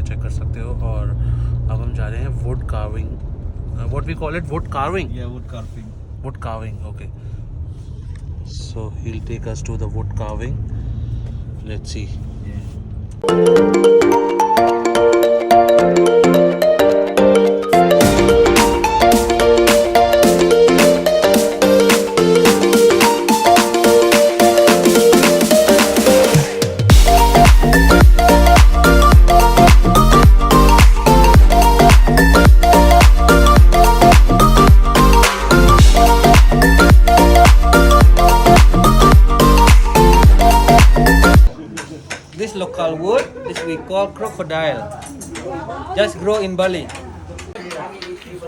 Check कर सकते हो। और अब हम जा रहे हैं wood carving, what we call it, wood carving, Yeah, wood carving. wood carving, okay. So he'll take us to the wood carving. Let's see. This local wood, this we call crocodile. Just grow in Bali.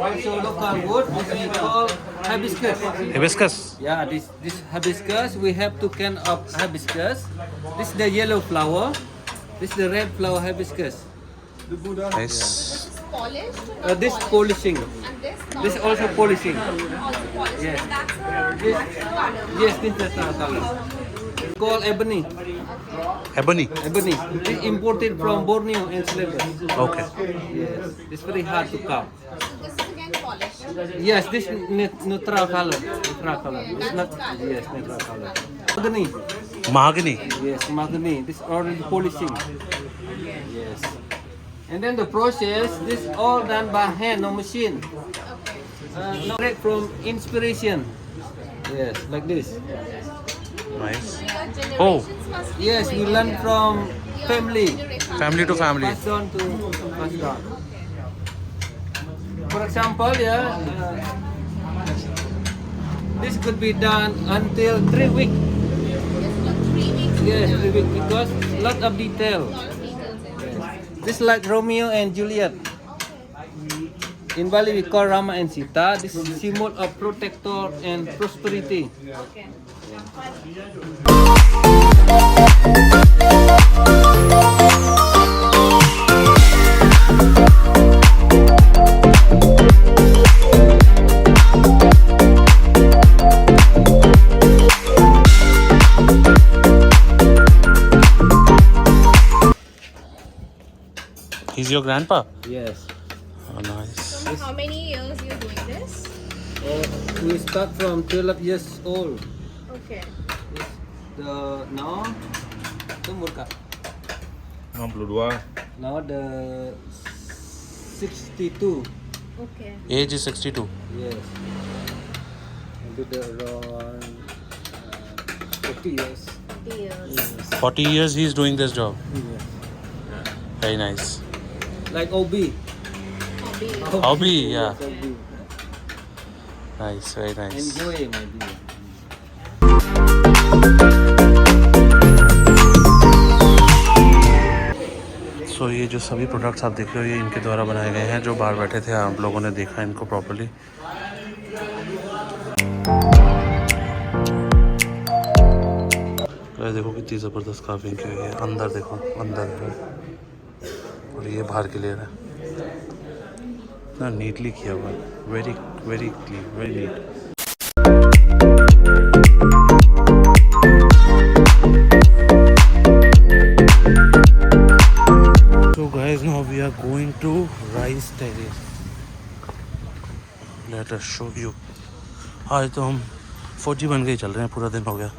Also local wood, this we call hibiscus. Hibiscus. Yeah, this hibiscus, we have two kind of hibiscus. This is the yellow flower. This is the red flower hibiscus. Nice. Polished? This polishing. And this? This also polishing. Also polished. Yes. That's a This, color. yes, this is the color. It's called ebony. Ebony. Ebony. This imported from Borneo and Sri Lanka. Okay. Yes. It's very hard to carve. So this is again polished. Yes, this neutral color. Neutral color. It's not. Yes, neutral color. Mahogany. Mahogany. Yes, mahogany. This already polishing. Yes. And then the process, this all done by hand, no machine. No direct from inspiration. Yes, like this. Nice. So your generations Oh. must be Yes, we doing learn it. from Your family. generation. Family to family. Passed on to passed on. For example, this could be done until 3 weeks. This for 3 weeks. Yes, 3 weeks because lot of detail. A lot of details in it. This like Romeo and Juliet. In Bali we call Rama and Sita. This is symbol of protector and prosperity. Okay. He's your grandpa? Yes. Oh, nice. So how many years you doing this? We start from 12 years old. Okay. Now umur kak. 62. Now the 62. Okay. Age is 62. Yes. Maybe the around 40 years. 30 years. Yes. 40 years he's doing this job. Yes. Very nice. Like OB. Hobby. Hobby, yeah. Yes, OB. Nice, very nice. Enjoy maybe. सो ये जो सभी products आप देख रहे हो ये इनके द्वारा बनाए गए हैं। जो बाहर बैठे थे आप लोगों ने देखा इनको प्रॉपर्ली। देखो कितनी ज़बरदस्त कार्विंग की हुई है। अंदर देखो, अंदर है और ये बाहर के लिए है ना, नीटली किया हुआ है। Very very clean, very neat. So guys, now we are going to Rice Terrace. Let us show you. आज तो हम फौजी बन के ही चल रहे हैं, पूरा दिन हो गया।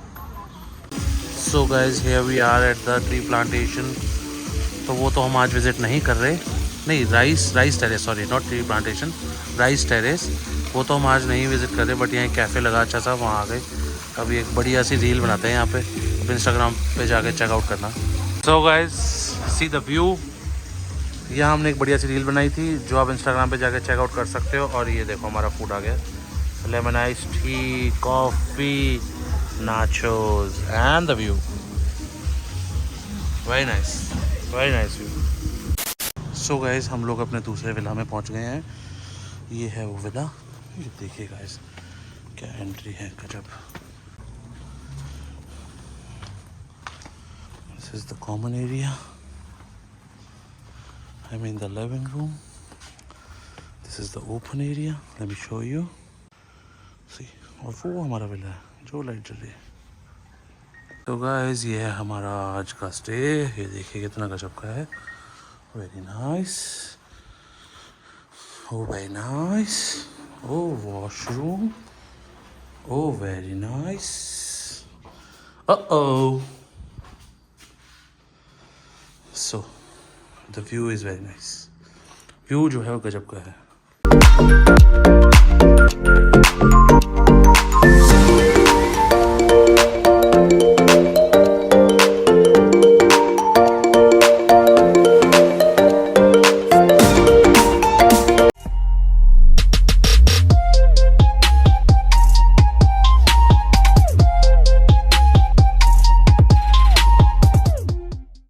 So guys, here we are at the tree plantation. तो वो तो हम आज विज़िट नहीं कर रहे, नहीं rice terrace, sorry not tree plantation, rice terrace, वो तो हम आज नहीं विज़िट कर रहे। बट यहाँ कैफ़े लगा अच्छा सा, वहाँ आ गए। अभी एक बढ़िया सी रील बनाते हैं यहाँ पे, अब इंस्टाग्राम पे जाके चेकआउट करना। So guys, see the view. यहाँ हमने एक बढ़िया सी रील बनाई थी जो आप इंस्टाग्राम पे जाके चेकआउट कर सकते हो। और ये देखो हमारा फूड आ गया, lemon ice tea, coffee, nachos and the view. Very nice view. So guys, हम लोग अपने दूसरे विला में पहुंच गए हैं। ये है वो विला, ये देखिए गाइस क्या एंट्री है, गजब। This is the common area, I mean the living room. This is the open area. Let me show you. See, और वो हमारा विला है जो लाइट जल रही है। तो गाइस, ये है हमारा आज का स्टे। ये देखिए कितना गजब का है। Very nice. Oh, very nice. Oh, washroom. Oh, very nice. Uh-oh. So, the view is very nice. View जो है वो गजब का है.